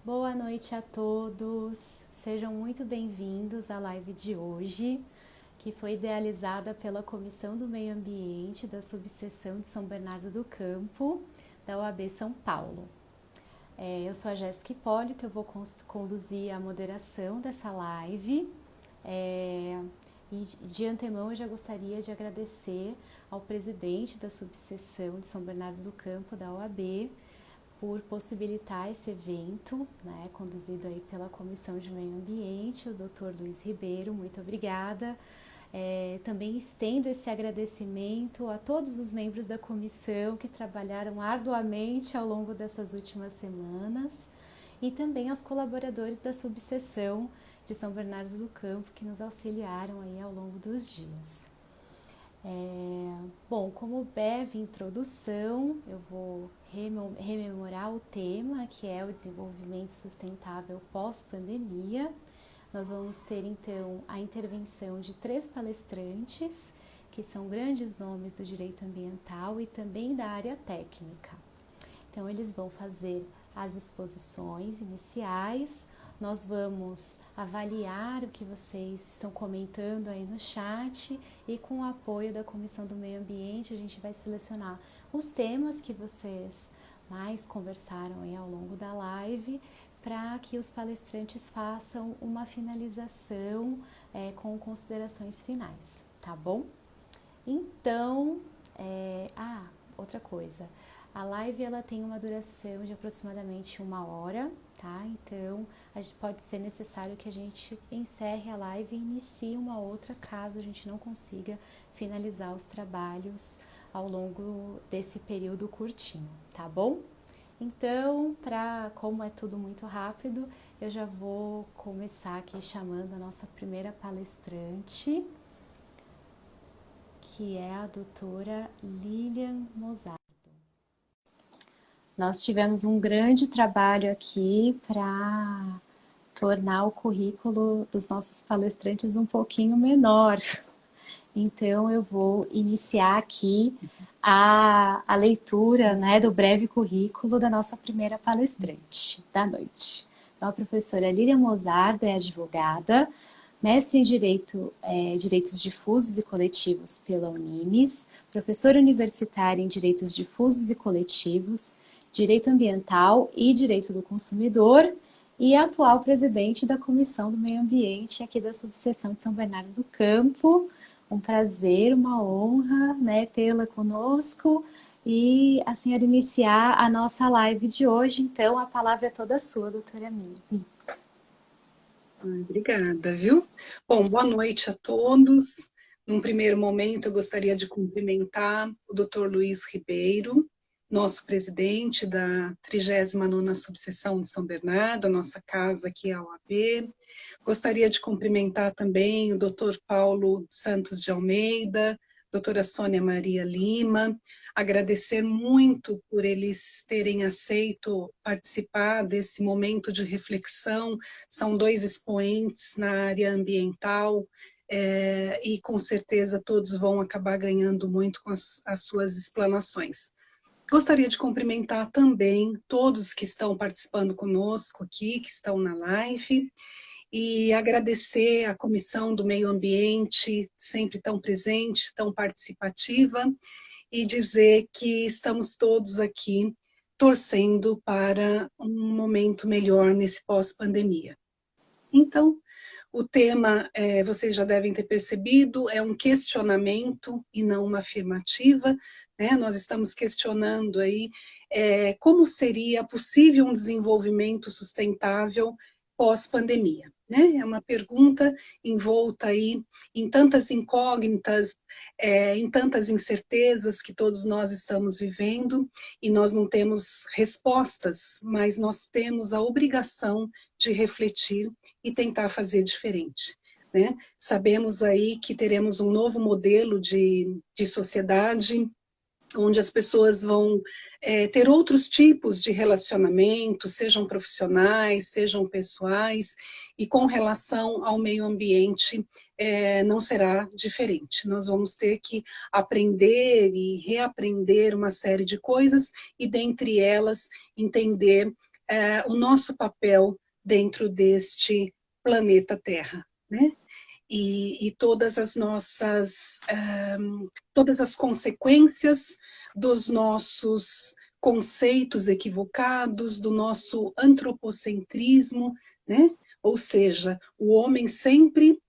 Boa noite a todos, sejam muito bem-vindos à live de hoje, que foi idealizada pela Comissão do Meio Ambiente da Subseção de São Bernardo do Campo, da OAB São Paulo. Eu sou a Jéssica Hipólito, eu vou conduzir a moderação dessa live. E de antemão eu já gostaria de agradecer ao presidente da Subseção de São Bernardo do Campo, da OAB, por possibilitar esse evento, né, conduzido aí pela Comissão de Meio Ambiente, o Dr. Luiz Ribeiro, muito obrigada. Também estendo esse agradecimento a todos os membros da comissão que trabalharam arduamente ao longo dessas últimas semanas e também aos colaboradores da subseção de São Bernardo do Campo que nos auxiliaram aí ao longo dos dias. Bom, como breve introdução, eu vou rememorar o tema, que é o desenvolvimento sustentável pós-pandemia. Nós vamos ter então a intervenção de 3 palestrantes, que são grandes nomes do direito ambiental e também da área técnica. Então, eles vão fazer as exposições iniciais, nós vamos avaliar o que vocês estão comentando aí no chat e com o apoio da Comissão do Meio Ambiente a gente vai selecionar os temas que vocês mais conversaram aí ao longo da live para que os palestrantes façam uma finalização com considerações finais, tá bom? Então, outra coisa, a live ela tem uma duração de aproximadamente 1 hora, tá? Então, pode ser necessário que a gente encerre a live e inicie uma outra caso a gente não consiga finalizar os trabalhos ao longo desse período curtinho, tá bom? Então, como é tudo muito rápido, eu já vou começar aqui chamando a nossa primeira palestrante, que é a doutora Lilian Mozart. Nós tivemos um grande trabalho aqui para tornar o currículo dos nossos palestrantes um pouquinho menor. Então, eu vou iniciar aqui a leitura, né, do breve currículo da nossa primeira palestrante da noite. Então, a professora Lilian Mozart é advogada, mestre em Direitos Difusos e Coletivos pela Unimes, professora universitária em Direitos Difusos e Coletivos, Direito Ambiental e Direito do Consumidor e atual presidente da Comissão do Meio Ambiente aqui da Subseção de São Bernardo do Campo. Um prazer, uma honra, né, tê-la conosco e a senhora iniciar a nossa live de hoje. Então, a palavra é toda sua, doutora Miri. Obrigada, viu? Bom, boa noite a todos. Num primeiro momento, eu gostaria de cumprimentar o Dr. Luiz Ribeiro, nosso presidente da 39ª Subseção de São Bernardo, a nossa casa aqui é a OAB. Gostaria de cumprimentar também o Dr. Paulo Santos de Almeida, doutora Sônia Maria Lima, agradecer muito por eles terem aceito participar desse momento de reflexão. São 2 expoentes na área ambiental e com certeza todos vão acabar ganhando muito com as suas explanações. Gostaria de cumprimentar também todos que estão participando conosco aqui, que estão na live, e agradecer à Comissão do Meio Ambiente, sempre tão presente, tão participativa, e dizer que estamos todos aqui torcendo para um momento melhor nesse pós-pandemia. Então, o tema, vocês já devem ter percebido, é um questionamento e não uma afirmativa, né? Nós estamos questionando aí como seria possível um desenvolvimento sustentável pós-pandemia, né? É uma pergunta envolta aí em tantas incógnitas, em tantas incertezas que todos nós estamos vivendo, e nós não temos respostas, mas nós temos a obrigação de refletir e tentar fazer diferente, né? Sabemos aí que teremos um novo modelo de sociedade, onde as pessoas vão ter outros tipos de relacionamento, sejam profissionais, sejam pessoais, e com relação ao meio ambiente não será diferente. Nós vamos ter que aprender e reaprender uma série de coisas, e dentre elas entender o nosso papel dentro deste planeta Terra, né? E todas as nossas, todas as consequências dos nossos conceitos equivocados, do nosso antropocentrismo, né? Ou seja, o homem sempre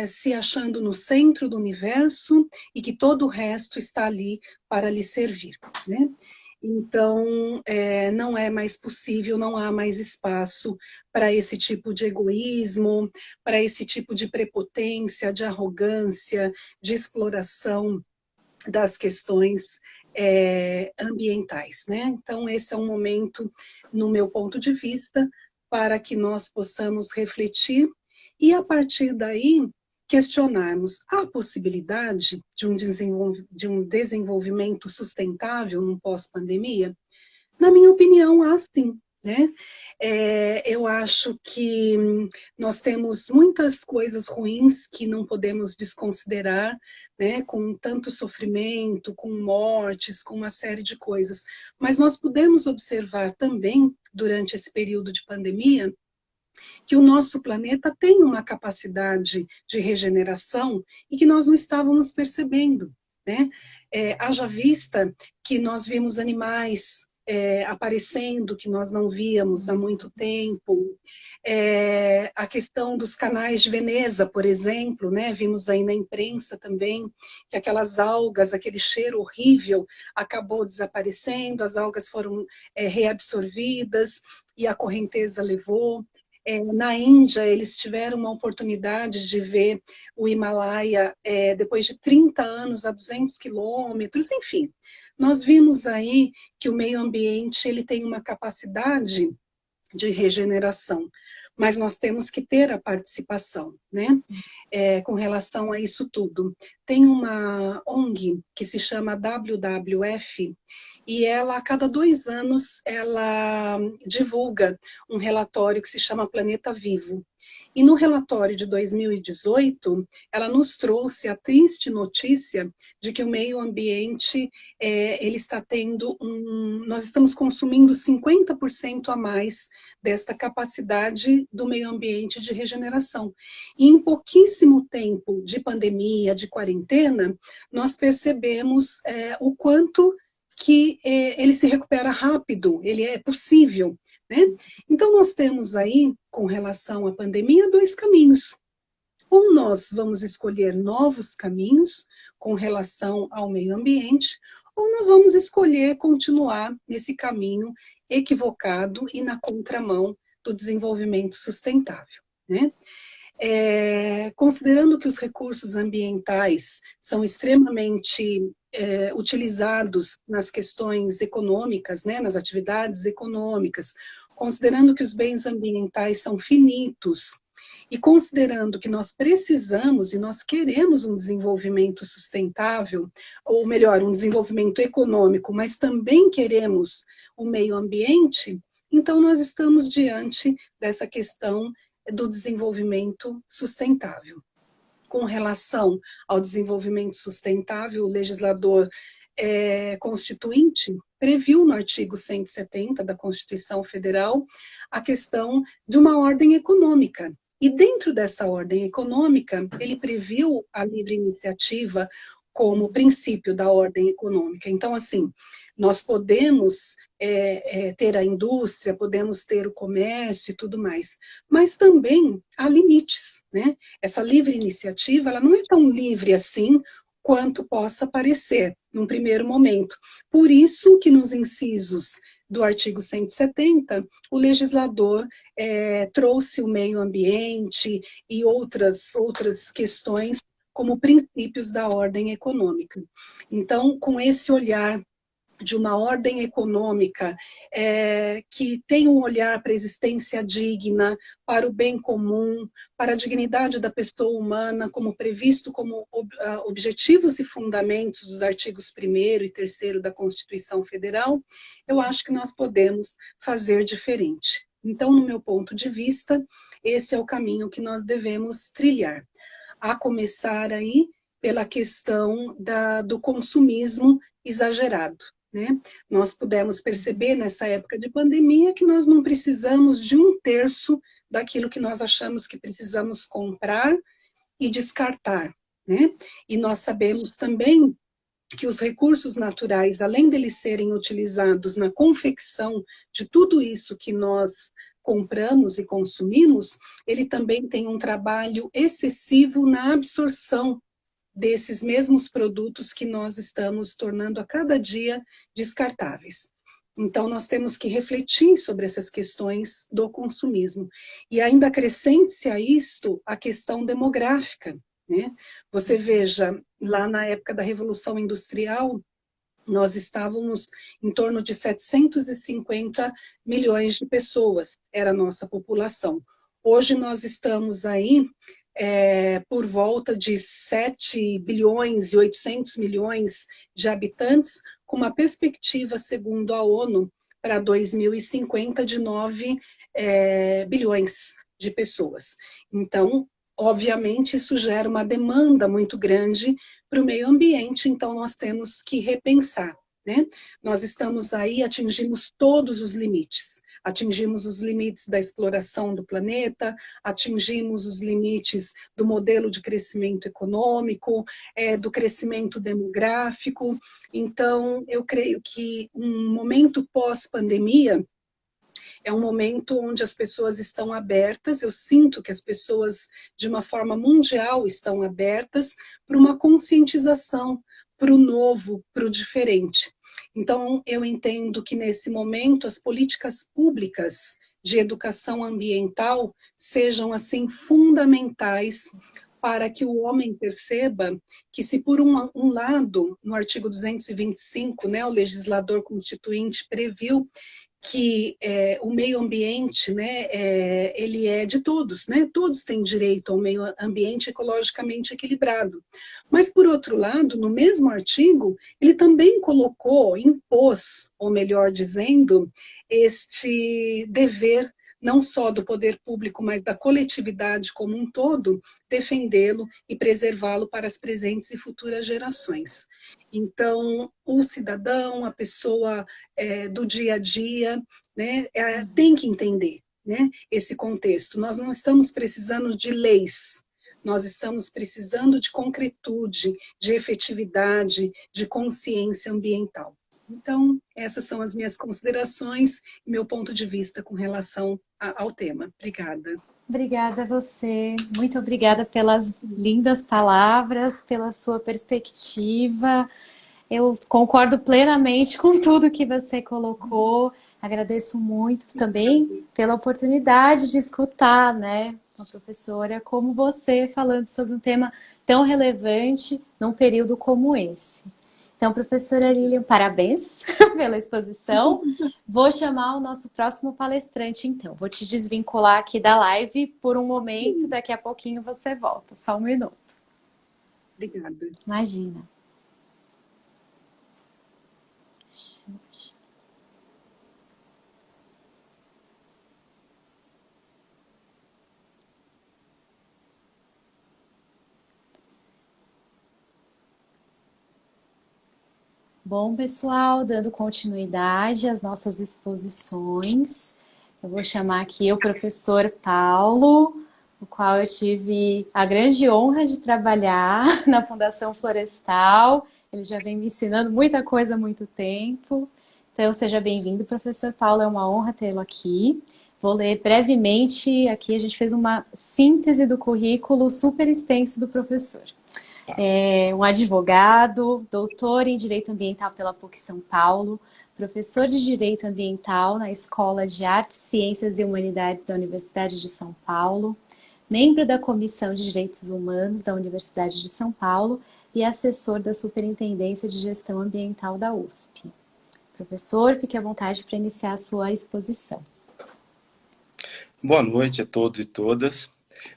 se achando no centro do universo e que todo o resto está ali para lhe servir, né? Então, não é mais possível, não há mais espaço para esse tipo de egoísmo, para esse tipo de prepotência, de arrogância, de exploração das questões ambientais, né? Então, esse é um momento, no meu ponto de vista, para que nós possamos refletir e, a partir daí, questionarmos a possibilidade de um desenvolvimento sustentável num pós-pandemia. Na minha opinião, há sim, né? Eu acho que nós temos muitas coisas ruins que não podemos desconsiderar, né? Com tanto sofrimento, com mortes, com uma série de coisas. Mas nós podemos observar também, durante esse período de pandemia, que o nosso planeta tem uma capacidade de regeneração e que nós não estávamos percebendo, né? Haja vista que nós vimos animais aparecendo que nós não víamos há muito tempo, a questão dos canais de Veneza, por exemplo, né? Vimos aí na imprensa também que aquelas algas, aquele cheiro horrível acabou desaparecendo, as algas foram reabsorvidas e a correnteza levou. Na Índia, eles tiveram uma oportunidade de ver o Himalaia depois de 30 anos, a 200 quilômetros, enfim. Nós vimos aí que o meio ambiente ele tem uma capacidade de regeneração, mas nós temos que ter a participação, né? Com relação a isso tudo. Tem uma ONG que se chama WWF, e ela, a cada 2 anos, ela divulga um relatório que se chama Planeta Vivo. E no relatório de 2018, ela nos trouxe a triste notícia de que o meio ambiente, ele está tendo nós estamos consumindo 50% a mais desta capacidade do meio ambiente de regeneração. E em pouquíssimo tempo de pandemia, de quarentena, nós percebemos o quanto que ele se recupera rápido, ele é possível, né? Então, nós temos aí, com relação à pandemia, 2 caminhos. Ou nós vamos escolher novos caminhos com relação ao meio ambiente, ou nós vamos escolher continuar nesse caminho equivocado e na contramão do desenvolvimento sustentável, né? Considerando que os recursos ambientais são extremamente utilizados nas questões econômicas, né, nas atividades econômicas, considerando que os bens ambientais são finitos, e considerando que nós precisamos e nós queremos um desenvolvimento sustentável, ou melhor, um desenvolvimento econômico, mas também queremos o meio ambiente, então nós estamos diante dessa questão do desenvolvimento sustentável. Com relação ao desenvolvimento sustentável, o legislador constituinte previu no artigo 170 da Constituição Federal a questão de uma ordem econômica. E dentro dessa ordem econômica, ele previu a livre iniciativa como princípio da ordem econômica. Então, assim, nós podemos ter a indústria, podemos ter o comércio e tudo mais, mas também há limites, né? Essa livre iniciativa, ela não é tão livre assim quanto possa parecer num primeiro momento. Por isso que nos incisos do artigo 170, o legislador trouxe o meio ambiente e outras questões como princípios da ordem econômica. Então, com esse olhar de uma ordem econômica que tem um olhar para a existência digna, para o bem comum, para a dignidade da pessoa humana, como previsto como objetivos e fundamentos dos artigos 1º e 3º da Constituição Federal, eu acho que nós podemos fazer diferente. Então, no meu ponto de vista, esse é o caminho que nós devemos trilhar. A começar aí pela questão do consumismo exagerado, né? Nós pudemos perceber nessa época de pandemia que nós não precisamos de um terço daquilo que nós achamos que precisamos comprar e descartar, né? E nós sabemos também que os recursos naturais, além deles serem utilizados na confecção de tudo isso que nós compramos e consumimos, ele também tem um trabalho excessivo na absorção desses mesmos produtos que nós estamos tornando a cada dia descartáveis. Então, nós temos que refletir sobre essas questões do consumismo. E ainda acrescente-se a isto a questão demográfica, né? Você veja, lá na época da Revolução Industrial, nós estávamos em torno de 750 milhões de pessoas, era a nossa população. Hoje nós estamos aí por volta de 7 bilhões e 800 milhões de habitantes, com uma perspectiva, segundo a ONU, para 2050 de 9 bilhões de pessoas. Então, obviamente, isso gera uma demanda muito grande para o meio ambiente, então nós temos que repensar, né? Nós estamos aí, atingimos todos os limites. Atingimos os limites da exploração do planeta, atingimos os limites do modelo de crescimento econômico, do crescimento demográfico. Então, eu creio que um momento pós-pandemia é um momento onde as pessoas estão abertas, eu sinto que as pessoas, de uma forma mundial, estão abertas para uma conscientização, para o novo, para o diferente. Então, eu entendo que, nesse momento, as políticas públicas de educação ambiental sejam, assim, fundamentais para que o homem perceba que, se por um lado, no artigo 225, né, o legislador constituinte previu que o meio ambiente, né, ele é de todos, né? Todos têm direito ao meio ambiente ecologicamente equilibrado. Mas, por outro lado, no mesmo artigo, ele também colocou, impôs, ou melhor dizendo, este dever não só do poder público, mas da coletividade como um todo, defendê-lo e preservá-lo para as presentes e futuras gerações. Então, o cidadão, a pessoa do dia a dia, né, tem que entender, né, esse contexto. Nós não estamos precisando de leis, nós estamos precisando de concretude, de efetividade, de consciência ambiental. Então, essas são as minhas considerações e meu ponto de vista com relação ao tema. Obrigada. Obrigada a você, muito obrigada pelas lindas palavras, pela sua perspectiva. Eu concordo plenamente com tudo que você colocou. Agradeço muito também pela oportunidade de escutar, né, uma professora como você falando sobre um tema tão relevante num período como esse. Então, professora Lilian, parabéns pela exposição. Vou chamar o nosso próximo palestrante, então. Vou te desvincular aqui da live por um momento, daqui a pouquinho você volta. Só um minuto. Obrigada. Imagina. Bom, pessoal, dando continuidade às nossas exposições, eu vou chamar aqui o professor Paulo, o qual eu tive a grande honra de trabalhar na Fundação Florestal. Ele já vem me ensinando muita coisa há muito tempo. Então, seja bem-vindo, professor Paulo, é uma honra tê-lo aqui. Vou ler brevemente, aqui a gente fez uma síntese do currículo super extenso do professor. É um advogado, doutor em Direito Ambiental pela PUC São Paulo, professor de Direito Ambiental na Escola de Artes, Ciências e Humanidades da Universidade de São Paulo, membro da Comissão de Direitos Humanos da Universidade de São Paulo e assessor da Superintendência de Gestão Ambiental da USP. Professor, fique à vontade para iniciar a sua exposição. Boa noite a todos e todas.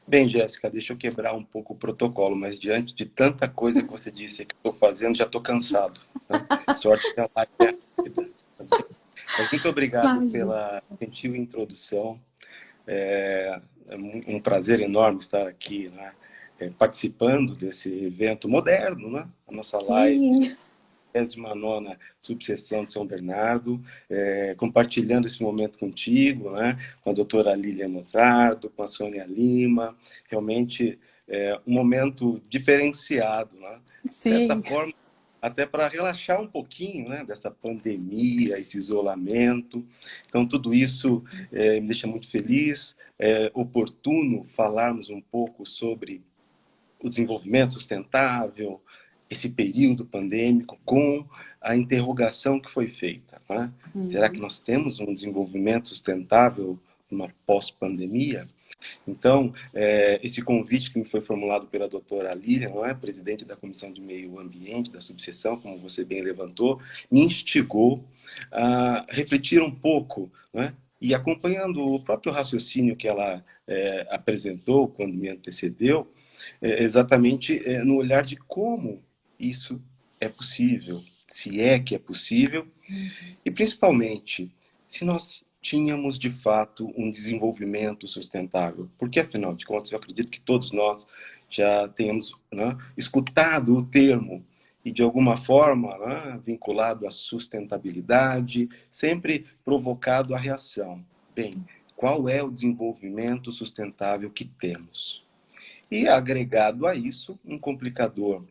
Bem, Jéssica, deixa eu quebrar um pouco o protocolo, mas diante de tanta coisa que você disse que eu estou fazendo, já estou cansado. Né? Sorte que a live é rápida. Mas muito obrigado pela gentil introdução. É um prazer enorme estar aqui, né? Participando desse evento moderno, né? A nossa live 39ª subseção de São Bernardo, compartilhando esse momento contigo, né? Com a doutora Lília Mozardo, com a Sônia Lima, realmente um momento diferenciado, né? De certa forma, até para relaxar um pouquinho, né, dessa pandemia, esse isolamento. Então, tudo isso me deixa muito feliz. É oportuno falarmos um pouco sobre o desenvolvimento sustentável, esse período pandêmico, com a interrogação que foi feita, né? Será que nós temos um desenvolvimento sustentável numa pós-pandemia? Então, esse convite que me foi formulado pela doutora Lília, não é, presidente da Comissão de Meio Ambiente da subseção, como você bem levantou, me instigou a refletir um pouco, não é? E acompanhando o próprio raciocínio que ela apresentou quando me antecedeu, exatamente no olhar de como isso é possível, se é que é possível, e principalmente se nós tínhamos de fato um desenvolvimento sustentável, porque afinal de contas eu acredito que todos nós já tenhamos, né, escutado o termo e de alguma forma, né, vinculado à sustentabilidade, sempre provocado a reação. Bem, qual é o desenvolvimento sustentável que temos? E agregado a isso, um complicador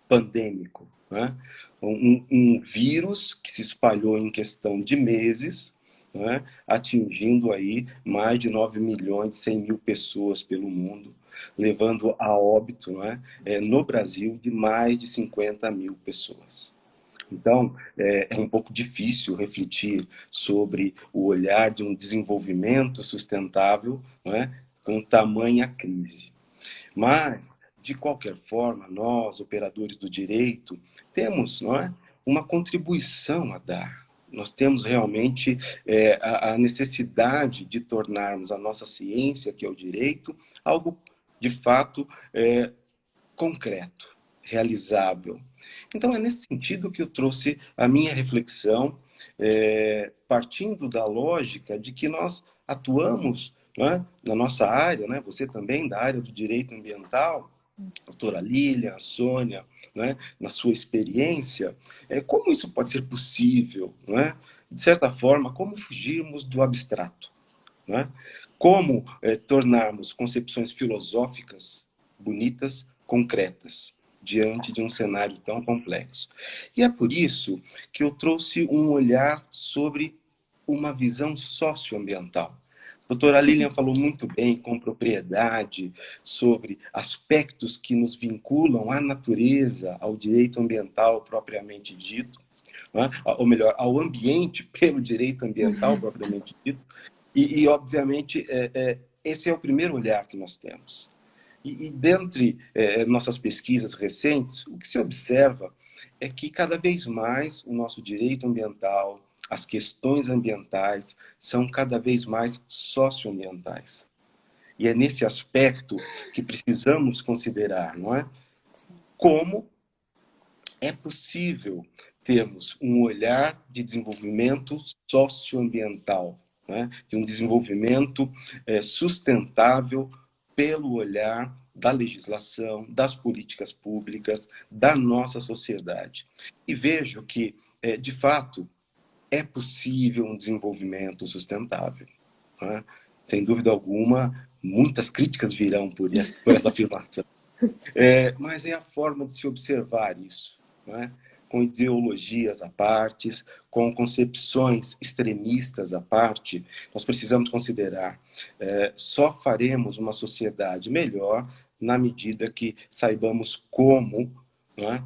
pandêmico, né? Um vírus que se espalhou em questão de meses, né? Atingindo aí mais de 9 milhões e 100 mil pessoas pelo mundo, levando a óbito, né? No Brasil, de mais de 50 mil pessoas. Então, é um pouco difícil refletir sobre o olhar de um desenvolvimento sustentável, né? Com tamanha crise. Mas, de qualquer forma, nós, operadores do direito, temos, não é, uma contribuição a dar. Nós temos realmente a necessidade de tornarmos a nossa ciência, que é o direito, algo, de fato, concreto, realizável. Então, é nesse sentido que eu trouxe a minha reflexão, partindo da lógica de que nós atuamos, né, na nossa área, né, você também da área do direito ambiental, a doutora Lília, a Sônia, né, na sua experiência, como isso pode ser possível, né? De certa forma, como fugirmos do abstrato, né? Como tornarmos concepções filosóficas bonitas, concretas, diante de um cenário tão complexo. E é por isso que eu trouxe um olhar sobre uma visão socioambiental. A doutora Lilian falou muito bem, com propriedade, sobre aspectos que nos vinculam à natureza, ao direito ambiental propriamente dito, né? Ou melhor, ao ambiente pelo direito ambiental propriamente dito. E obviamente, esse é o primeiro olhar que nós temos. E dentre nossas pesquisas recentes, o que se observa é que cada vez mais o nosso direito ambiental, as questões ambientais, são cada vez mais socioambientais. E é nesse aspecto que precisamos considerar, não é? Como é possível termos um olhar de desenvolvimento socioambiental, né? De um desenvolvimento sustentável pelo olhar da legislação, das políticas públicas, da nossa sociedade. E vejo que, de fato, é possível um desenvolvimento sustentável, né? Sem dúvida alguma, muitas críticas virão por essa afirmação. Mas é a forma de se observar isso, né? Com ideologias à parte, com concepções extremistas à parte, nós precisamos considerar, só faremos uma sociedade melhor na medida que saibamos como, né,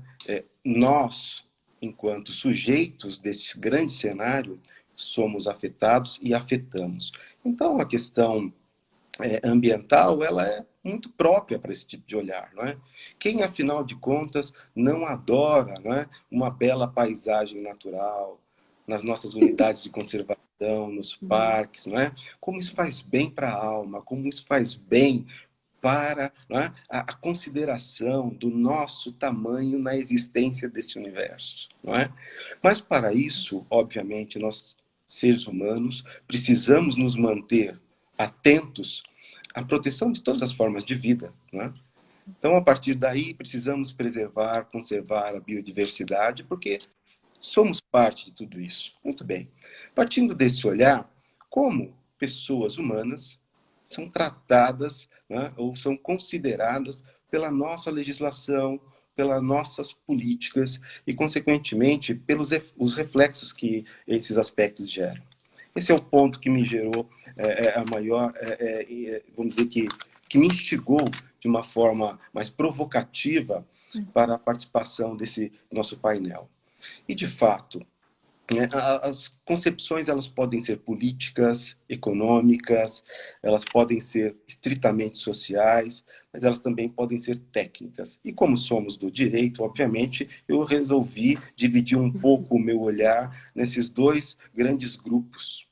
nós, enquanto sujeitos desse grande cenário, somos afetados e afetamos. Então, a questão ambiental, ela é muito própria para esse tipo de olhar, não é? Quem, afinal de contas, não adora, não é, uma bela paisagem natural, nas nossas unidades de conservação, nos parques, não é? Como isso faz bem para a alma, como isso faz bem para, não é, a consideração do nosso tamanho na existência desse universo, não é? Mas para isso, obviamente, nós, seres humanos, precisamos nos manter atentos à proteção de todas as formas de vida, né? Então, a partir daí, precisamos preservar, conservar a biodiversidade, porque somos parte de tudo isso. Muito bem. Partindo desse olhar, como pessoas humanas são tratadas, né, ou são consideradas pela nossa legislação, pelas nossas políticas e, consequentemente, pelos os reflexos que esses aspectos geram. Esse é o ponto que me gerou a maior, vamos dizer que me instigou de uma forma mais provocativa para a participação desse nosso painel. E, de fato, as concepções elas podem ser políticas, econômicas, elas podem ser estritamente sociais, mas elas também podem ser técnicas. E como somos do direito, obviamente, eu resolvi dividir um pouco o meu olhar nesses dois grandes grupos.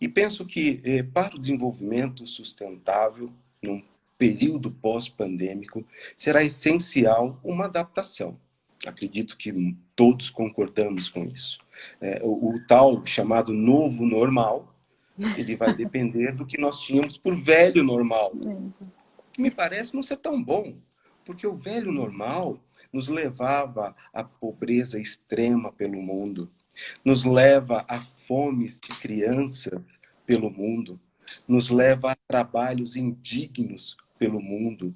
E penso que para o desenvolvimento sustentável, num período pós-pandêmico, será essencial uma adaptação. Acredito que todos concordamos com isso. O tal chamado novo normal, ele vai depender do que nós tínhamos por velho normal, que me parece não ser tão bom, porque o velho normal nos levava à pobreza extrema pelo mundo, nos leva a fomes de crianças pelo mundo, nos leva a trabalhos indignos pelo mundo,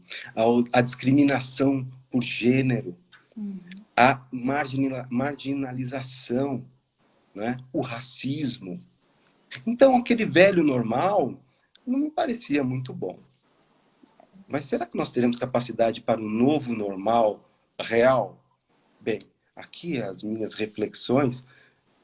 a discriminação por gênero, a marginalização, né? O racismo. Então, aquele velho normal não me parecia muito bom. Mas será que nós teremos capacidade para um novo normal real? Bem, aqui as minhas reflexões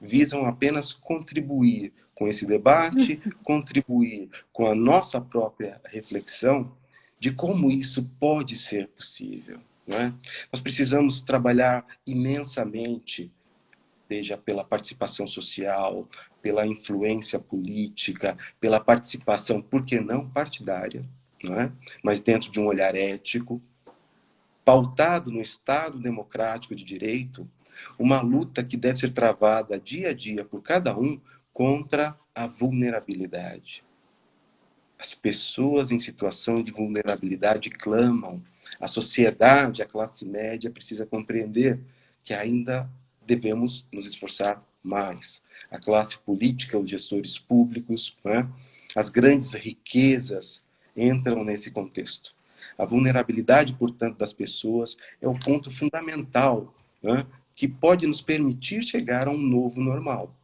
visam apenas contribuir com esse debate, contribuir com a nossa própria reflexão de como isso pode ser possível. Não é? Nós precisamos trabalhar imensamente, seja pela participação social, pela influência política, pela participação, por que não partidária, não é? Mas dentro de um olhar ético, pautado no Estado democrático de direito, uma luta que deve ser travada dia a dia por cada um contra a vulnerabilidade. As pessoas em situação de vulnerabilidade clamam. A sociedade, a classe média precisa compreender que ainda devemos nos esforçar mais. A classe política, os gestores públicos, né? As grandes riquezas entram nesse contexto. A vulnerabilidade, portanto, das pessoas é o ponto fundamental, né? Que pode nos permitir chegar a um novo normal.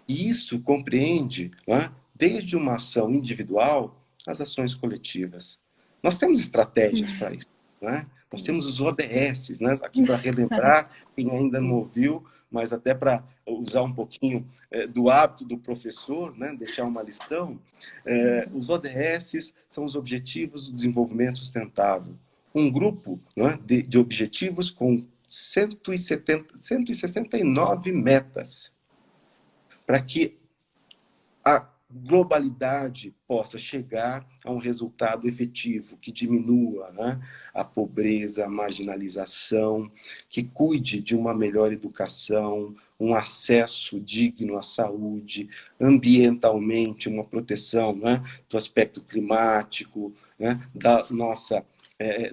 E isso compreende, né, desde uma ação individual às ações coletivas. Nós temos estratégias para isso. Né? Nós temos os ODS, né? Aqui para relembrar, quem ainda não ouviu, mas até para usar um pouquinho do hábito do professor, né? Deixar uma lição. Os ODS são os Objetivos do Desenvolvimento Sustentável. Um grupo, né, de objetivos com 169 metas, para que a globalidade possa chegar a um resultado efetivo, que diminua, né, a pobreza, a marginalização, que cuide de uma melhor educação, um acesso digno à saúde, ambientalmente, uma proteção, né, do aspecto climático, né,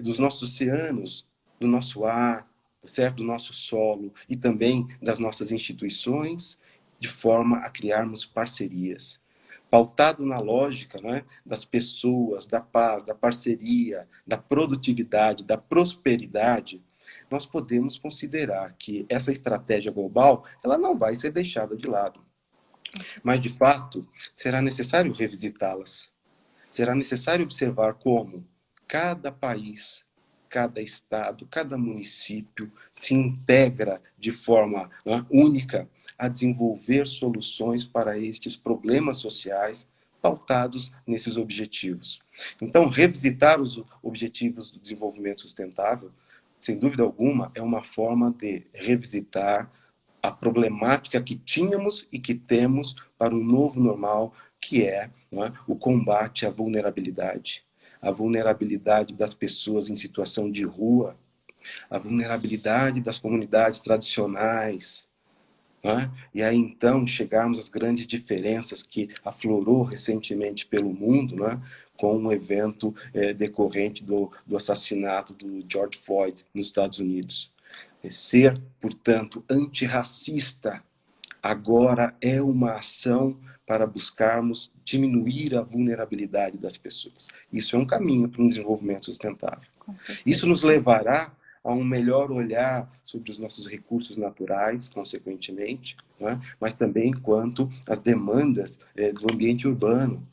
dos nossos oceanos, do nosso ar, certo? Do nosso solo e também das nossas instituições, de forma a criarmos parcerias. Pautado na lógica, né, das pessoas, da paz, da parceria, da produtividade, da prosperidade, nós podemos considerar que essa estratégia global ela não vai ser deixada de lado. Mas, de fato, será necessário revisitá-las. Será necessário observar como cada país, cada estado, cada município se integra de forma, né, única a desenvolver soluções para estes problemas sociais pautados nesses objetivos. Então, revisitar os objetivos do desenvolvimento sustentável, sem dúvida alguma, é uma forma de revisitar a problemática que tínhamos e que temos para um novo normal, que é, né, o combate à vulnerabilidade. A vulnerabilidade das pessoas em situação de rua, a vulnerabilidade das comunidades tradicionais, né? E aí então chegarmos às grandes diferenças que aflorou recentemente pelo mundo, né? Com um evento decorrente do assassinato do George Floyd nos Estados Unidos. Ser, portanto, antirracista agora é uma ação para buscarmos diminuir a vulnerabilidade das pessoas. Isso é um caminho para um desenvolvimento sustentável. Isso nos levará a um melhor olhar sobre os nossos recursos naturais, consequentemente, né? Mas também quanto às demandas do ambiente urbano,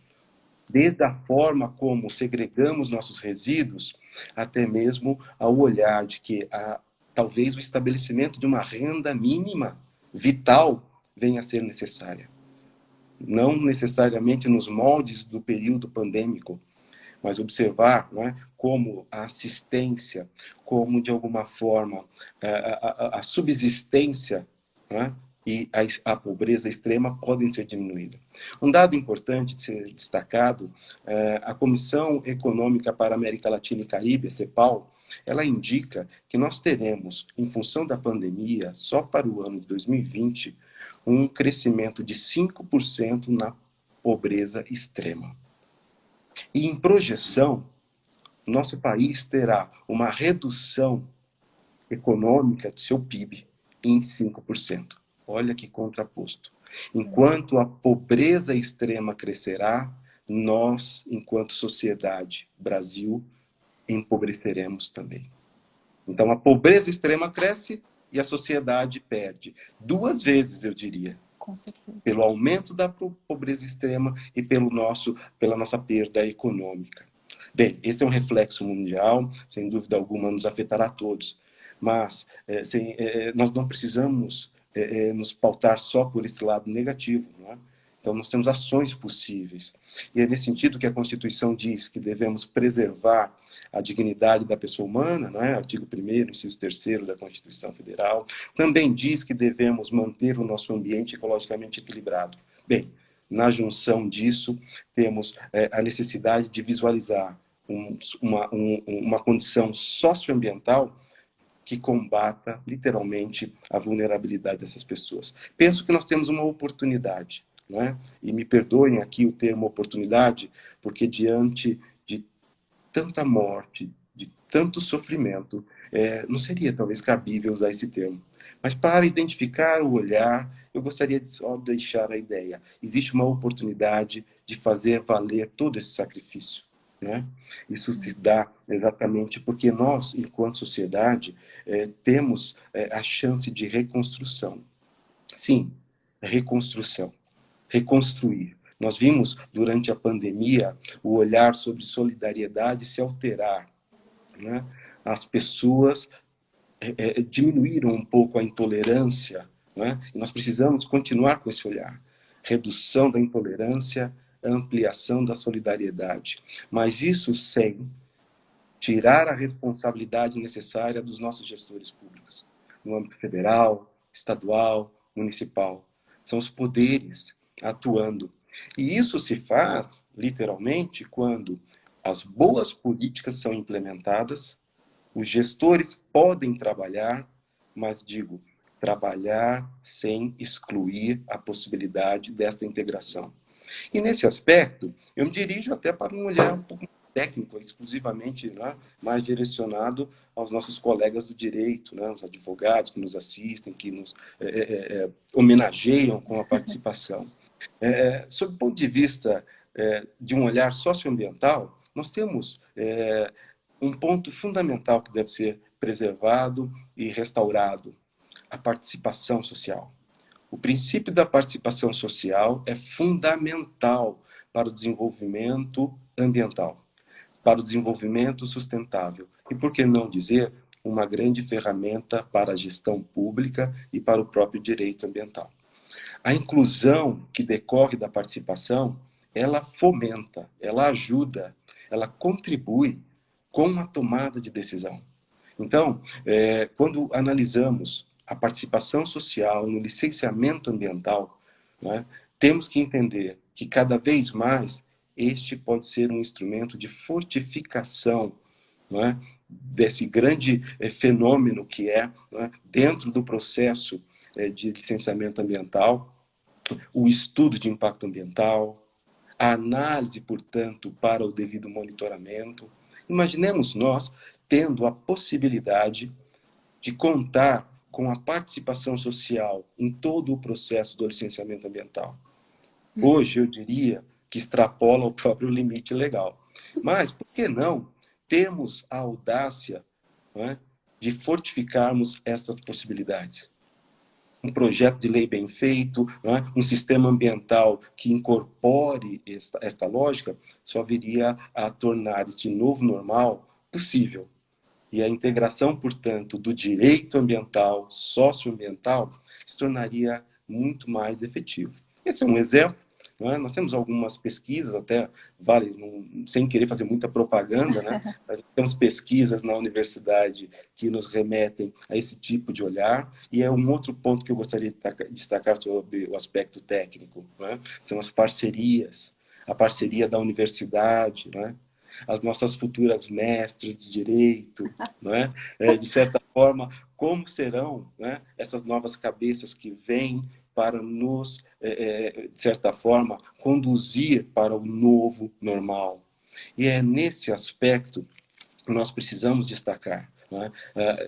desde a forma como segregamos nossos resíduos, até mesmo ao olhar de que talvez o estabelecimento de uma renda mínima vital venha a ser necessária. Não necessariamente nos moldes do período pandêmico, mas observar, não é, como a assistência, como de alguma forma a subsistência, não é, e a pobreza extrema podem ser diminuídas. Um dado importante de ser destacado, a Comissão Econômica para a América Latina e Caribe, a CEPAL, ela indica que nós teremos, em função da pandemia, só para o ano de 2020, um crescimento de 5% na pobreza extrema. E em projeção, nosso país terá uma redução econômica de seu PIB em 5%. Olha que contraposto. Enquanto a pobreza extrema crescerá, nós, enquanto sociedade, Brasil, empobreceremos também. Então, a pobreza extrema cresce e a sociedade perde. 2 vezes, eu diria. Com certeza. Pelo aumento da pobreza extrema e pela nossa perda econômica. Bem, esse é um reflexo mundial, sem dúvida alguma nos afetará a todos, mas nós não precisamos nos pautar só por esse lado negativo, não é? Então, nós temos ações possíveis. E é nesse sentido que a Constituição diz que devemos preservar a dignidade da pessoa humana, não é? Artigo 1º, inciso 3º da Constituição Federal. Também diz que devemos manter o nosso ambiente ecologicamente equilibrado. Bem, na junção disso, temos a necessidade de visualizar uma condição socioambiental que combata, literalmente, a vulnerabilidade dessas pessoas. Penso que nós temos uma oportunidade, né? E me perdoem aqui o termo oportunidade, porque diante de tanta morte, de tanto sofrimento, não seria talvez cabível usar esse termo. Mas para identificar o olhar, eu gostaria de só deixar a ideia. Existe uma oportunidade de fazer valer todo esse sacrifício, né? Isso se dá exatamente porque nós, enquanto sociedade, temos a chance de reconstrução. Sim, reconstrução. Reconstruir. Nós vimos, durante a pandemia, o olhar sobre solidariedade se alterar, né? As pessoas diminuíram um pouco a intolerância, né? E nós precisamos continuar com esse olhar. Redução da intolerância, ampliação da solidariedade. Mas isso sem tirar a responsabilidade necessária dos nossos gestores públicos, no âmbito federal, estadual, municipal. São os poderes atuando. E isso se faz, literalmente, quando as boas políticas são implementadas, os gestores podem trabalhar, mas digo, trabalhar sem excluir a possibilidade desta integração. E nesse aspecto, eu me dirijo até para um olhar um pouco técnico, exclusivamente, né, mais direcionado aos nossos colegas do direito, né, os advogados que nos assistem, que nos homenageiam com a participação. Sob o ponto de vista de um olhar socioambiental, nós temos um ponto fundamental que deve ser preservado e restaurado: a participação social. O princípio da participação social é fundamental para o desenvolvimento ambiental, para o desenvolvimento sustentável. E, por que não dizer, uma grande ferramenta para a gestão pública e para o próprio direito ambiental. A inclusão que decorre da participação, ela fomenta, ela ajuda, ela contribui com a tomada de decisão. Então, quando analisamos a participação social no licenciamento ambiental, né, temos que entender que cada vez mais este pode ser um instrumento de fortificação, né, desse grande fenômeno que é, né, dentro do processo de licenciamento ambiental, o estudo de impacto ambiental, a análise, portanto, para o devido monitoramento. Imaginemos nós tendo a possibilidade de contar com a participação social em todo o processo do licenciamento ambiental. Hoje, eu diria que extrapola o próprio limite legal. Mas, por que não termos a audácia, não é, de fortificarmos essas possibilidades? Um projeto de lei bem feito, não é, um sistema ambiental que incorpore esta lógica, só viria a tornar este novo normal possível. E a integração, portanto, do direito ambiental, socioambiental, se tornaria muito mais efetivo. Esse é um exemplo. Não é? Nós temos algumas pesquisas, até vale, sem querer fazer muita propaganda, né? Mas temos pesquisas na universidade que nos remetem a esse tipo de olhar. E é um outro ponto que eu gostaria de destacar sobre o aspecto técnico. Não é? São as parcerias, a parceria da universidade, não é? As nossas futuras mestres de direito, não é? De certa forma, como serão, né, essas novas cabeças que vêm para nos, de certa forma, conduzir para o novo normal. E é nesse aspecto que nós precisamos destacar. Né?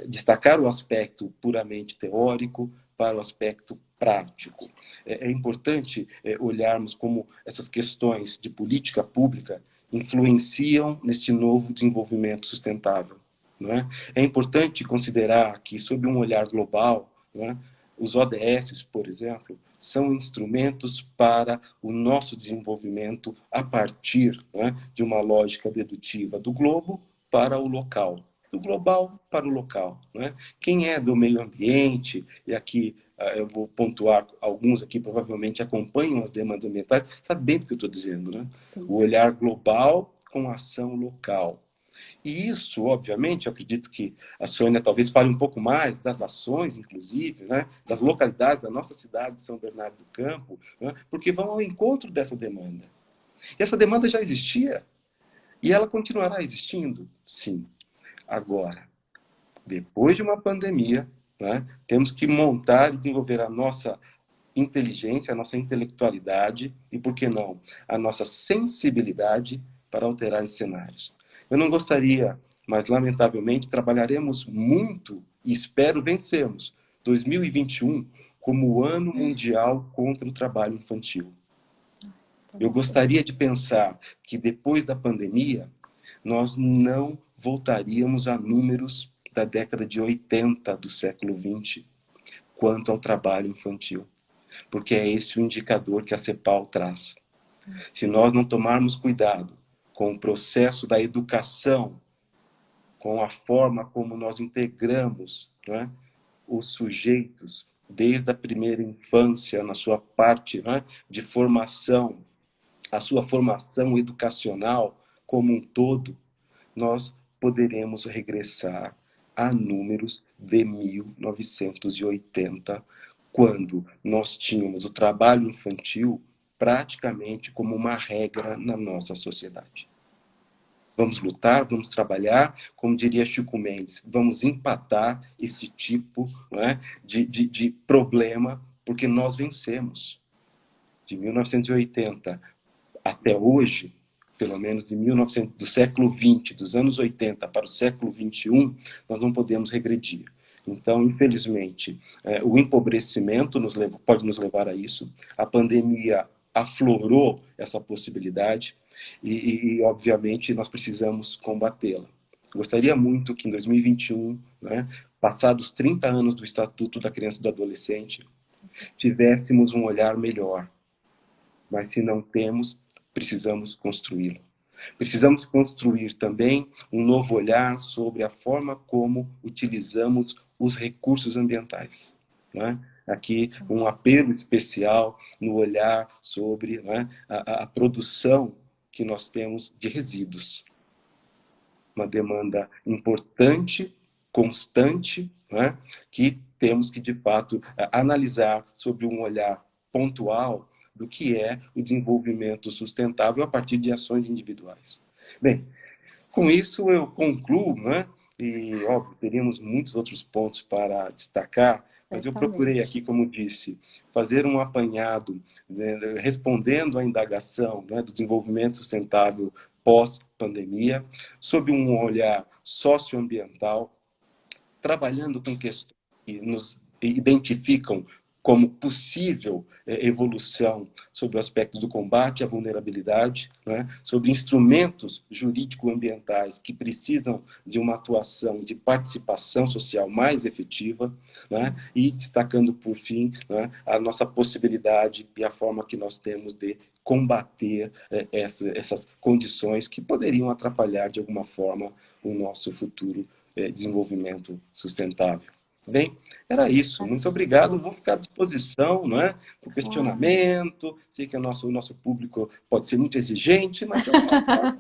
Destacar o aspecto puramente teórico para o aspecto prático. É importante olharmos como essas questões de política pública influenciam neste novo desenvolvimento sustentável. Não é? É importante considerar que, sob um olhar global, não é, os ODS, por exemplo, são instrumentos para o nosso desenvolvimento a partir, né, de uma lógica dedutiva do globo para o local, do global para o local. Né? Quem é do meio ambiente, e aqui eu vou pontuar, alguns aqui provavelmente acompanham as demandas ambientais, sabe bem do que eu estou dizendo, né? O olhar global com ação local. E isso, obviamente, eu acredito que a Sônia talvez fale um pouco mais das ações, inclusive, né, das localidades da nossa cidade de São Bernardo do Campo, né, porque vão ao encontro dessa demanda. E essa demanda já existia, e ela continuará existindo? Sim. Agora, depois de uma pandemia, né, temos que montar e desenvolver a nossa inteligência, a nossa intelectualidade e, por que não, a nossa sensibilidade para alterar os cenários. Eu não gostaria, mas lamentavelmente trabalharemos muito e espero vencermos 2021 como o Ano Mundial contra o Trabalho Infantil. Eu gostaria de pensar que depois da pandemia nós não voltaríamos a números da década de 80 do século 20 quanto ao trabalho infantil, porque é esse o indicador que a CEPAL traz. Se nós não tomarmos cuidado com o processo da educação, com a forma como nós integramos, né, os sujeitos desde a primeira infância, na sua parte, né, de formação, a sua formação educacional como um todo, nós poderemos regressar a números de 1980, quando nós tínhamos o trabalho infantil praticamente como uma regra na nossa sociedade. Vamos lutar, vamos trabalhar, como diria Chico Mendes, vamos empatar esse tipo, né, de problema, porque nós vencemos. De 1980 até hoje, pelo menos de 1900, do século 20, dos anos 80 para o século 21, nós não podemos regredir. Então, infelizmente, o empobrecimento pode nos levar a isso. A pandemia aflorou essa possibilidade e obviamente, nós precisamos combatê-la. Gostaria muito que em 2021, né, passados 30 anos do Estatuto da Criança e do Adolescente, tivéssemos um olhar melhor. Mas se não temos, precisamos construí-lo. Precisamos construir também um novo olhar sobre a forma como utilizamos os recursos ambientais. Né? Aqui um apelo especial no olhar sobre, né, a produção que nós temos de resíduos. Uma demanda importante, constante, né, que temos que, de fato, analisar sobre um olhar pontual do que é o desenvolvimento sustentável a partir de ações individuais. Bem, com isso eu concluo, né, e, óbvio, teríamos muitos outros pontos para destacar, mas eu procurei aqui, como disse, fazer um apanhado, né, respondendo à indagação, né, do desenvolvimento sustentável pós-pandemia, sob um olhar socioambiental, trabalhando com questões que nos identificam como possível evolução sobre o aspecto do combate à vulnerabilidade, né? Sobre instrumentos jurídico-ambientais que precisam de uma atuação de participação social mais efetiva, né? E destacando, por fim, né, a nossa possibilidade e a forma que nós temos de combater essas condições que poderiam atrapalhar, de alguma forma, o nosso futuro desenvolvimento sustentável. Bem, era isso. Muito obrigado. Vou ficar à disposição, não é? Para o questionamento. Sei que o nosso público pode ser muito exigente, mas de alguma forma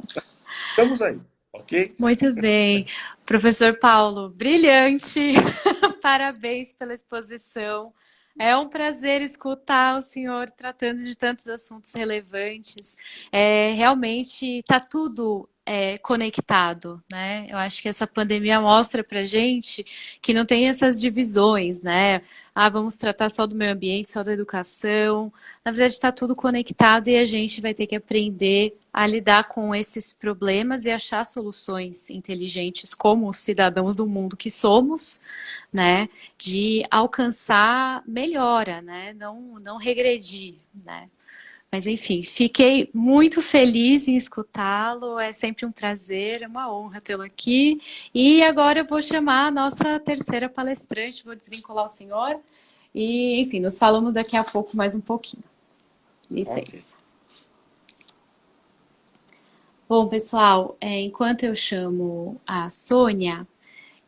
estamos aí, ok? Muito bem. Professor Paulo, brilhante. Parabéns pela exposição. É um prazer escutar o senhor tratando de tantos assuntos relevantes. Realmente está tudo conectado, né? Eu acho que essa pandemia mostra para gente que não tem essas divisões, né? Ah, vamos tratar só do meio ambiente, só da educação. Na verdade, está tudo conectado e a gente vai ter que aprender a lidar com esses problemas e achar soluções inteligentes como os cidadãos do mundo que somos, né? De alcançar melhora, né? Não regredir, né? Mas enfim, fiquei muito feliz em escutá-lo, é sempre um prazer, é uma honra tê-lo aqui. E agora eu vou chamar a nossa terceira palestrante, vou desvincular o senhor. E, enfim, nos falamos daqui a pouco mais um pouquinho. Licença. Okay. Bom, pessoal, enquanto eu chamo a Sônia,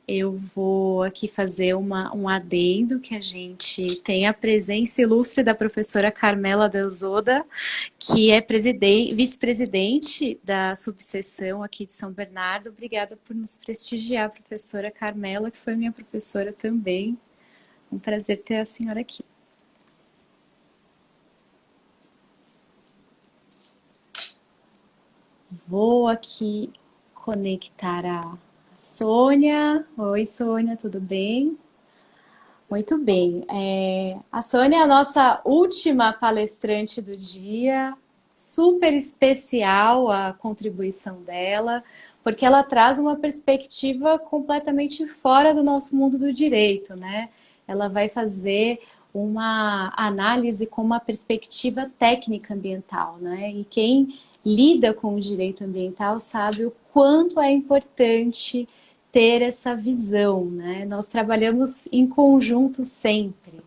eu vou aqui fazer um adendo, que a gente tem a presença ilustre da professora Carmela Delzoda, que é vice-presidente da subseção aqui de São Bernardo. Obrigada por nos prestigiar, professora Carmela, que foi minha professora também. Um prazer ter a senhora aqui. Vou aqui conectar a Sônia. Oi, Sônia, tudo bem? Muito bem. A Sônia é a nossa última palestrante do dia. Super especial a contribuição dela, porque ela traz uma perspectiva completamente fora do nosso mundo do direito, né? Ela vai fazer uma análise com uma perspectiva técnica ambiental, né? E quem lida com o direito ambiental sabe o quanto é importante ter essa visão, né? Nós trabalhamos em conjunto sempre,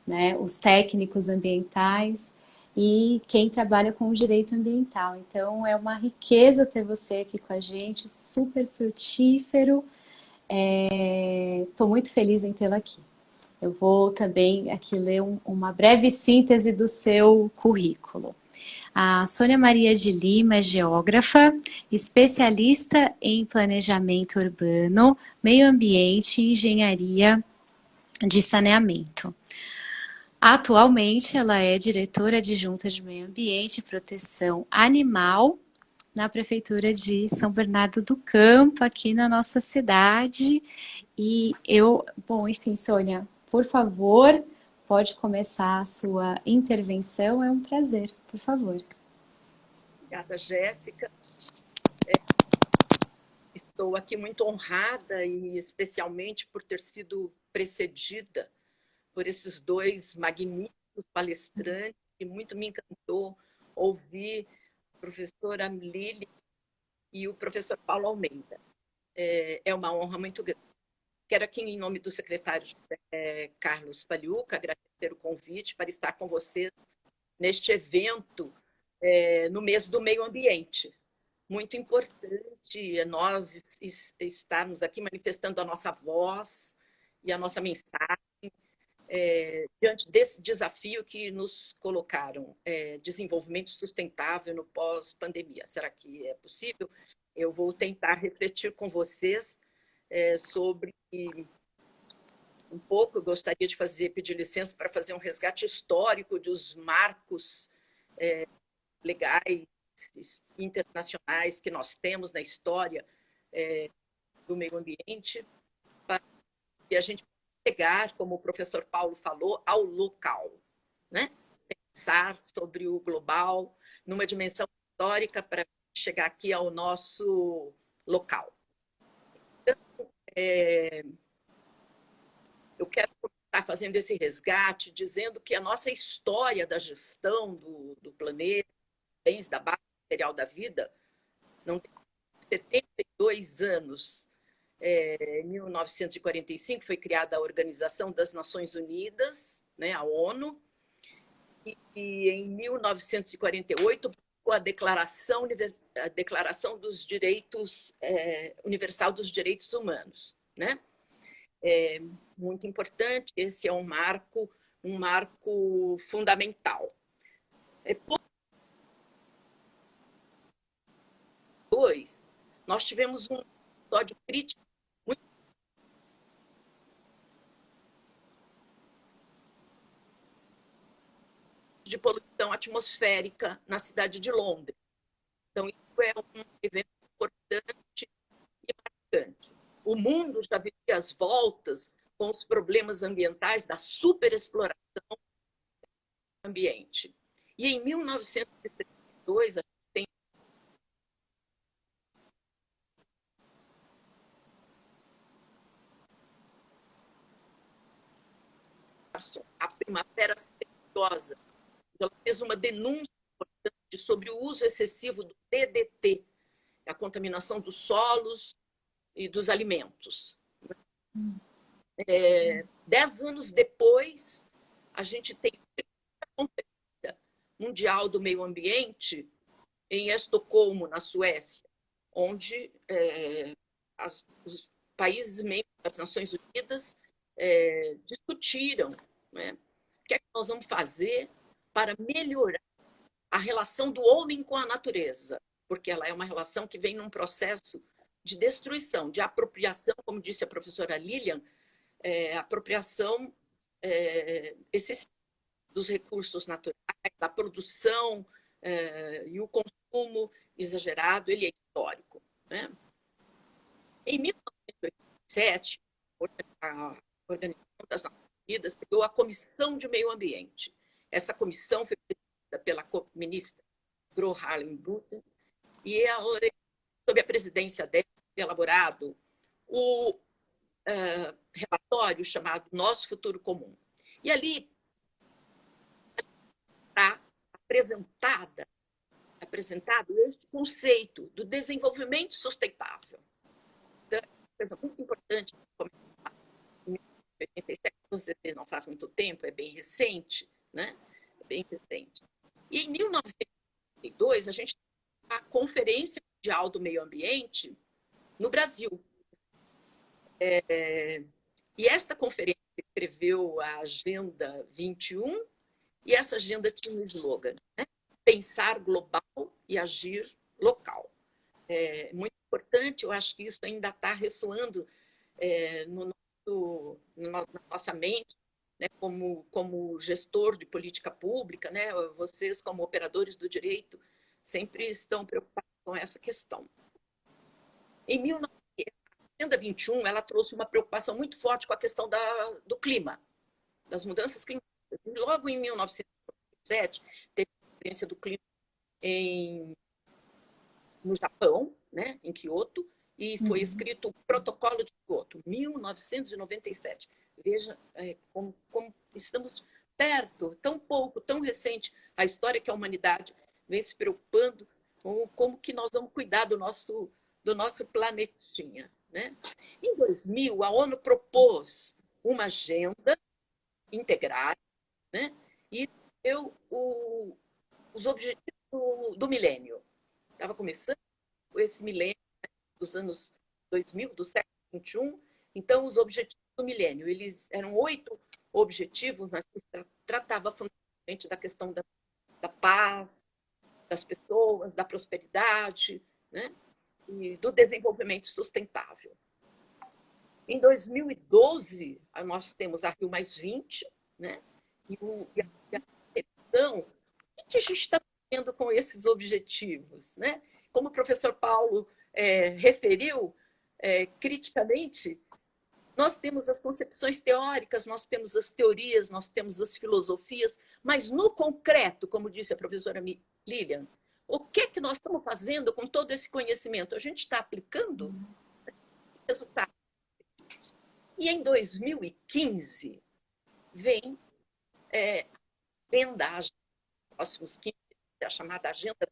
né? Os técnicos ambientais e quem trabalha com o direito ambiental. Então, é uma riqueza ter você aqui com a gente, super frutífero. Estou muito feliz em tê-la aqui. Eu vou também aqui ler uma breve síntese do seu currículo. A Sônia Maria de Lima é geógrafa, especialista em planejamento urbano, meio ambiente e engenharia de saneamento. Atualmente, ela é diretora adjunta de meio ambiente e proteção animal na Prefeitura de São Bernardo do Campo, aqui na nossa cidade. E bom, enfim, Sônia, por favor, pode começar a sua intervenção, é um prazer, por favor. Obrigada, Jéssica. Estou aqui muito honrada e especialmente por ter sido precedida por esses dois magníficos palestrantes, que muito me encantou ouvir a professora Lili e o professor Paulo Almeida. É uma honra muito grande. Quero aqui, em nome do secretário Carlos Paliuca, agradecer o convite para estar com vocês neste evento no mês do meio ambiente. Muito importante nós estarmos aqui manifestando a nossa voz e a nossa mensagem diante desse desafio que nos colocaram, desenvolvimento sustentável no pós-pandemia. Será que é possível? Eu vou tentar refletir com vocês sobre um pouco. Eu gostaria de pedir licença para fazer um resgate histórico dos marcos legais internacionais que nós temos na história do meio ambiente para que a gente possa chegar, como o professor Paulo falou, ao local, né? Pensar sobre o global numa dimensão histórica para chegar aqui ao nosso local. Então, eu quero estar fazendo esse resgate, dizendo que a nossa história da gestão do planeta, bens da base material da vida, não tem 72 anos. Em 1945 foi criada a Organização das Nações Unidas, né, a ONU, e em 1948 a Declaração dos Direitos Universal dos Direitos Humanos, né? Muito importante, esse é um marco fundamental. Depois, nós tivemos um episódio crítico muito de poluição atmosférica na cidade de Londres. Então, isso é um evento importante e marcante. O mundo já vivia as voltas com os problemas ambientais da superexploração do ambiente. E em 1972, a gente tem a Primavera Silenciosa. Ela fez uma denúncia importante sobre o uso excessivo do DDT, a contaminação dos solos e dos alimentos. 10 anos depois, a gente tem a Conferência Mundial do Meio Ambiente em Estocolmo, na Suécia, onde os países membros das Nações Unidas discutiram, né, o que é que nós vamos fazer para melhorar a relação do homem com a natureza, porque ela é uma relação que vem num processo de destruição, de apropriação, como disse a professora Lilian, apropriação excessiva dos recursos naturais, da produção e o consumo exagerado, ele é histórico, né? Em 1987, a Organização das Nações Unidas criou a Comissão de Meio Ambiente. Essa comissão foi presidida pela ministra Gro Harlem Brundtland e ela, sob a presidência dela, foi elaborado o relatório chamado Nosso Futuro Comum. E ali está apresentado este conceito do desenvolvimento sustentável. Então, é uma coisa muito importante, em 1987, você não faz muito tempo, é bem recente, né? É bem recente. E em 1992, a gente tem a Conferência Mundial do Meio Ambiente no Brasil. E esta conferência escreveu a Agenda 21 e essa agenda tinha um slogan, né? Pensar global e agir local. Muito importante, eu acho que isso ainda está ressoando na nossa mente, né? Como gestor de política pública, né? Vocês, como operadores do direito, sempre estão preocupados com essa questão. A Agenda 21 ela trouxe uma preocupação muito forte com a questão do clima, das mudanças climáticas. Logo em 1997, teve a Conferência do Clima no Japão, né, em Kyoto, e foi escrito o Protocolo de Kyoto, 1997. Veja como estamos perto, tão pouco, tão recente, a história que a humanidade vem se preocupando com como que nós vamos cuidar do nosso planetinha, né? Em 2000, a ONU propôs uma agenda integrada, né? E deu os objetivos do milênio. Estava começando esse milênio, né, dos anos 2000, do século XXI. Então, os objetivos do milênio, eles eram 8 objetivos, mas tratava fundamentalmente da questão da paz, das pessoas, da prosperidade, né? E do desenvolvimento sustentável. Em 2012, nós temos a Rio+20, né? E a questão, o que a gente está fazendo com esses objetivos, né? Como o professor Paulo referiu, criticamente, nós temos as concepções teóricas, nós temos as teorias, nós temos as filosofias, mas no concreto, como disse a professora Lilian, o que é que nós estamos fazendo com todo esse conhecimento? A gente está aplicando resultado. E em 2015 vem a agenda, próximos 15, a chamada Agenda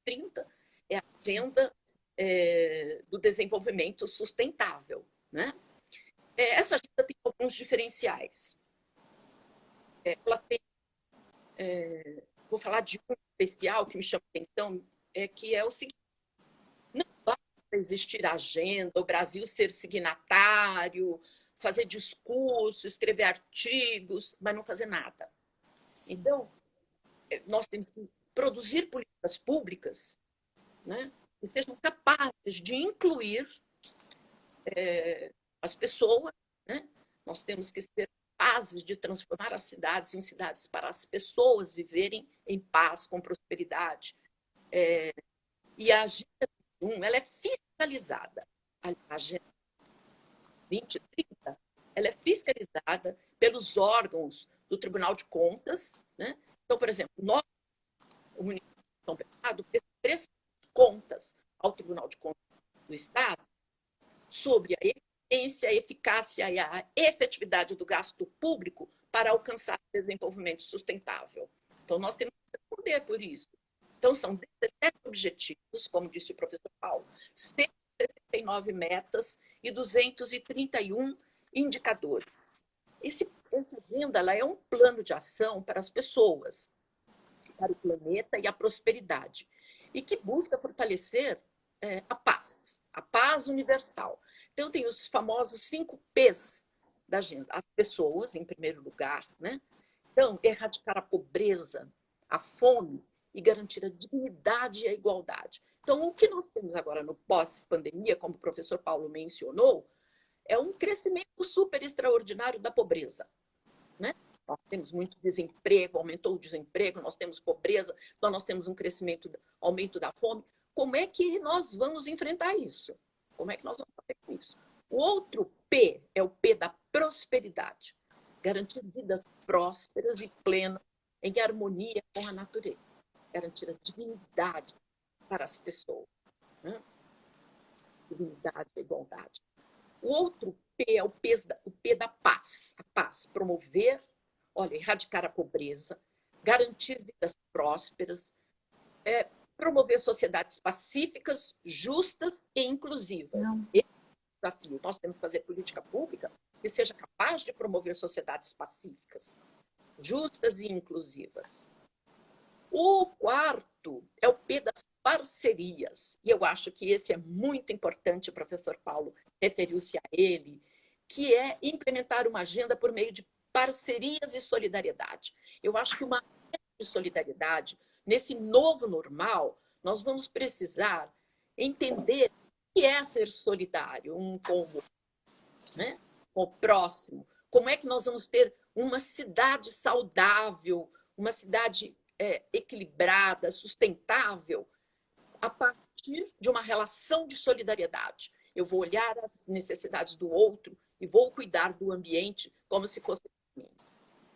2030, é a agenda do desenvolvimento sustentável, né? Essa agenda tem alguns diferenciais. Ela tem, vou falar de um especial que me chama a atenção, que é o seguinte: não basta existir a agenda, o Brasil ser signatário, fazer discurso, escrever artigos, mas não fazer nada. Então, nós temos que produzir políticas públicas, né, que sejam capazes de incluir as pessoas, né? Nós temos que ser capazes de transformar as cidades em cidades para as pessoas viverem em paz, com prosperidade. E a Agenda 21, ela é fiscalizada. A Agenda 2030, ela é fiscalizada pelos órgãos do Tribunal de Contas, né? Então, por exemplo, nós, o município de São Bernardo, prestamos contas ao Tribunal de Contas do Estado sobre a eficiência, a eficácia e a efetividade do gasto público para alcançar o desenvolvimento sustentável. Então, nós temos que responder por isso. Então, são 17 objetivos, como disse o professor Paulo, 169 metas e 231 indicadores. Essa agenda, ela é um plano de ação para as pessoas, para o planeta e a prosperidade, e que busca fortalecer a paz universal. Então, tem os famosos 5 P's da agenda. As pessoas, em primeiro lugar, né? Então, erradicar a pobreza, a fome e garantir a dignidade e a igualdade. Então, o que nós temos agora no pós-pandemia, como o professor Paulo mencionou, é um crescimento super extraordinário da pobreza, né? Nós temos muito desemprego, aumentou o desemprego, nós temos pobreza, então nós temos um crescimento, aumento da fome. Como é que nós vamos enfrentar isso? Como é que nós vamos fazer com isso? O outro P é o P da prosperidade. Garantir vidas prósperas e plenas em harmonia com a natureza. Garantir a dignidade para as pessoas, né? Dignidade e igualdade. O outro P é o P da paz. A paz. Promover, erradicar a pobreza, garantir vidas prósperas, promover sociedades pacíficas, justas e inclusivas. Esse é o desafio. Nós temos que fazer política pública que seja capaz de promover sociedades pacíficas, justas e inclusivas. O quarto é o P das parcerias. E eu acho que esse é muito importante, o professor Paulo referiu-se a ele, que é implementar uma agenda por meio de parcerias e solidariedade. Eu acho que uma agenda de solidariedade, nesse novo normal, nós vamos precisar entender o que é ser solidário um com o outro, né? Com o próximo. Como é que nós vamos ter uma cidade saudável, uma cidade equilibrada, sustentável, a partir de uma relação de solidariedade. Eu vou olhar as necessidades do outro e vou cuidar do ambiente como se fosse mim.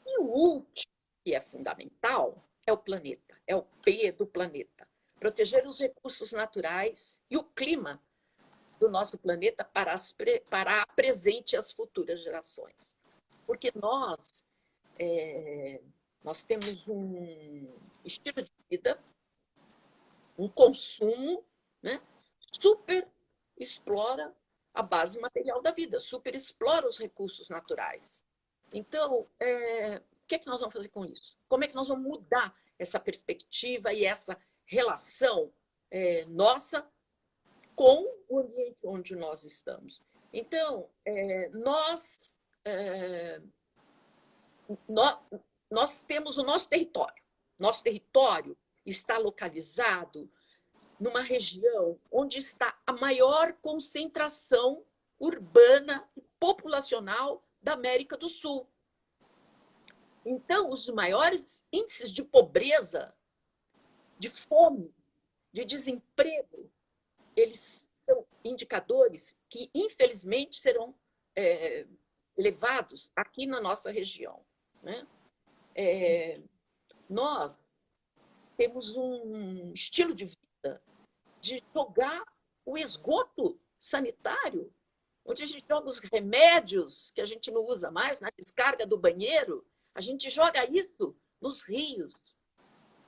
E o último, que é fundamental, é o planeta, é o P do planeta. Proteger os recursos naturais e o clima do nosso planeta para a presente e as futuras gerações. Porque nós temos um estilo de vida, um consumo, né, super explora a base material da vida, super explora os recursos naturais. Então, o que é que nós vamos fazer com isso? Como é que nós vamos mudar essa perspectiva e essa relação nossa com o ambiente onde nós estamos? Então, nós temos o nosso território. Nosso território está localizado numa região onde está a maior concentração urbana e populacional da América do Sul. Então, os maiores índices de pobreza, de fome, de desemprego, eles são indicadores que infelizmente serão levados aqui na nossa região, né? Nós temos um estilo de vida de jogar o esgoto sanitário, onde a gente joga os remédios que a gente não usa mais na descarga do banheiro, a gente joga isso nos rios,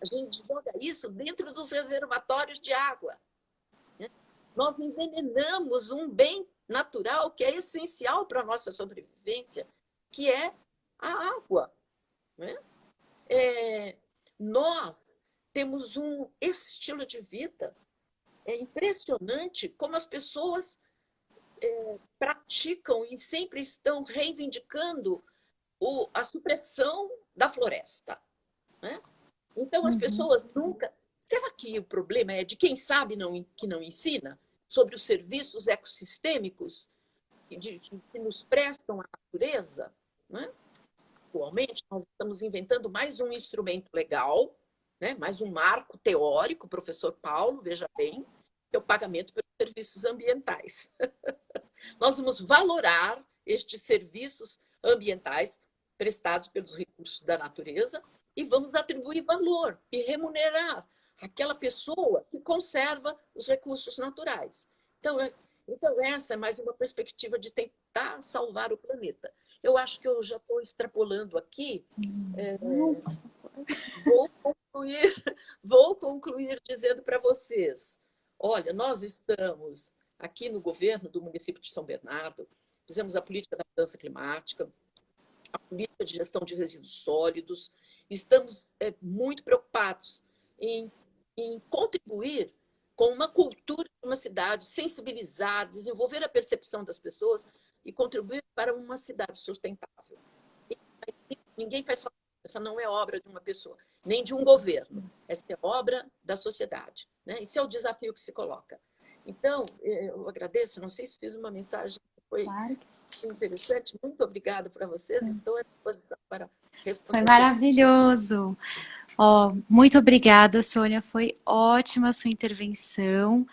a gente joga isso dentro dos reservatórios de água, né? Nós envenenamos um bem natural que é essencial para a nossa sobrevivência, que é a água, né? Nós temos um estilo de vida, é impressionante como as pessoas praticam e sempre estão reivindicando a supressão da floresta, né? Então, as pessoas nunca... Será que o problema é de quem sabe que não ensina sobre os serviços ecossistêmicos que nos prestam a natureza, né? Atualmente, nós estamos inventando mais um instrumento legal, né? Mais um marco teórico, professor Paulo, veja bem, que é o pagamento pelos serviços ambientais. Nós vamos valorar estes serviços ambientais prestados pelos recursos da natureza e vamos atribuir valor e remunerar aquela pessoa que conserva os recursos naturais. Então essa é mais uma perspectiva de tentar salvar o planeta. Eu acho que eu já estou extrapolando aqui. Vou concluir dizendo para vocês, olha, nós estamos aqui no governo do município de São Bernardo, fizemos a política da mudança climática, a política de gestão de resíduos sólidos, estamos muito preocupados em contribuir com uma cultura de uma cidade, sensibilizar, desenvolver a percepção das pessoas e contribuir para uma cidade sustentável. Ninguém faz só. Essa não é obra de uma pessoa, nem de um governo. Essa é obra da sociedade, né? Esse é o desafio que se coloca. Então, eu agradeço, não sei se fiz uma mensagem que foi interessante. Muito obrigada para vocês. Estou à disposição para responder. Foi maravilhoso. Muito obrigada, Sônia. Foi ótima a sua intervenção.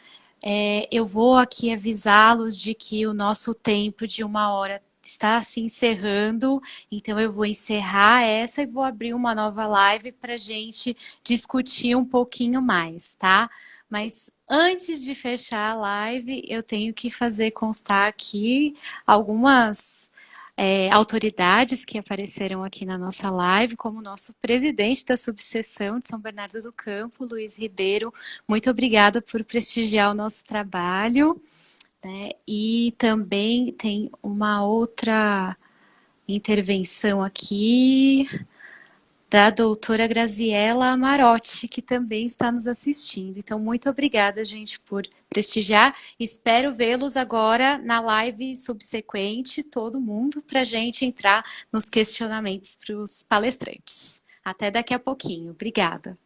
Eu vou aqui avisá-los de que o nosso tempo de 1 hora está se encerrando, então eu vou encerrar essa e vou abrir uma nova live para a gente discutir um pouquinho mais, tá? Mas antes de fechar a live, eu tenho que fazer constar aqui algumas autoridades que apareceram aqui na nossa live, como o nosso presidente da subseção de São Bernardo do Campo, Luiz Ribeiro. Muito obrigada por prestigiar o nosso trabalho. Né? E também tem uma outra intervenção aqui da doutora Graziela Amarotti, que também está nos assistindo. Então, muito obrigada, gente, por prestigiar. Espero vê-los agora na live subsequente, todo mundo, para a gente entrar nos questionamentos para os palestrantes. Até daqui a pouquinho. Obrigada.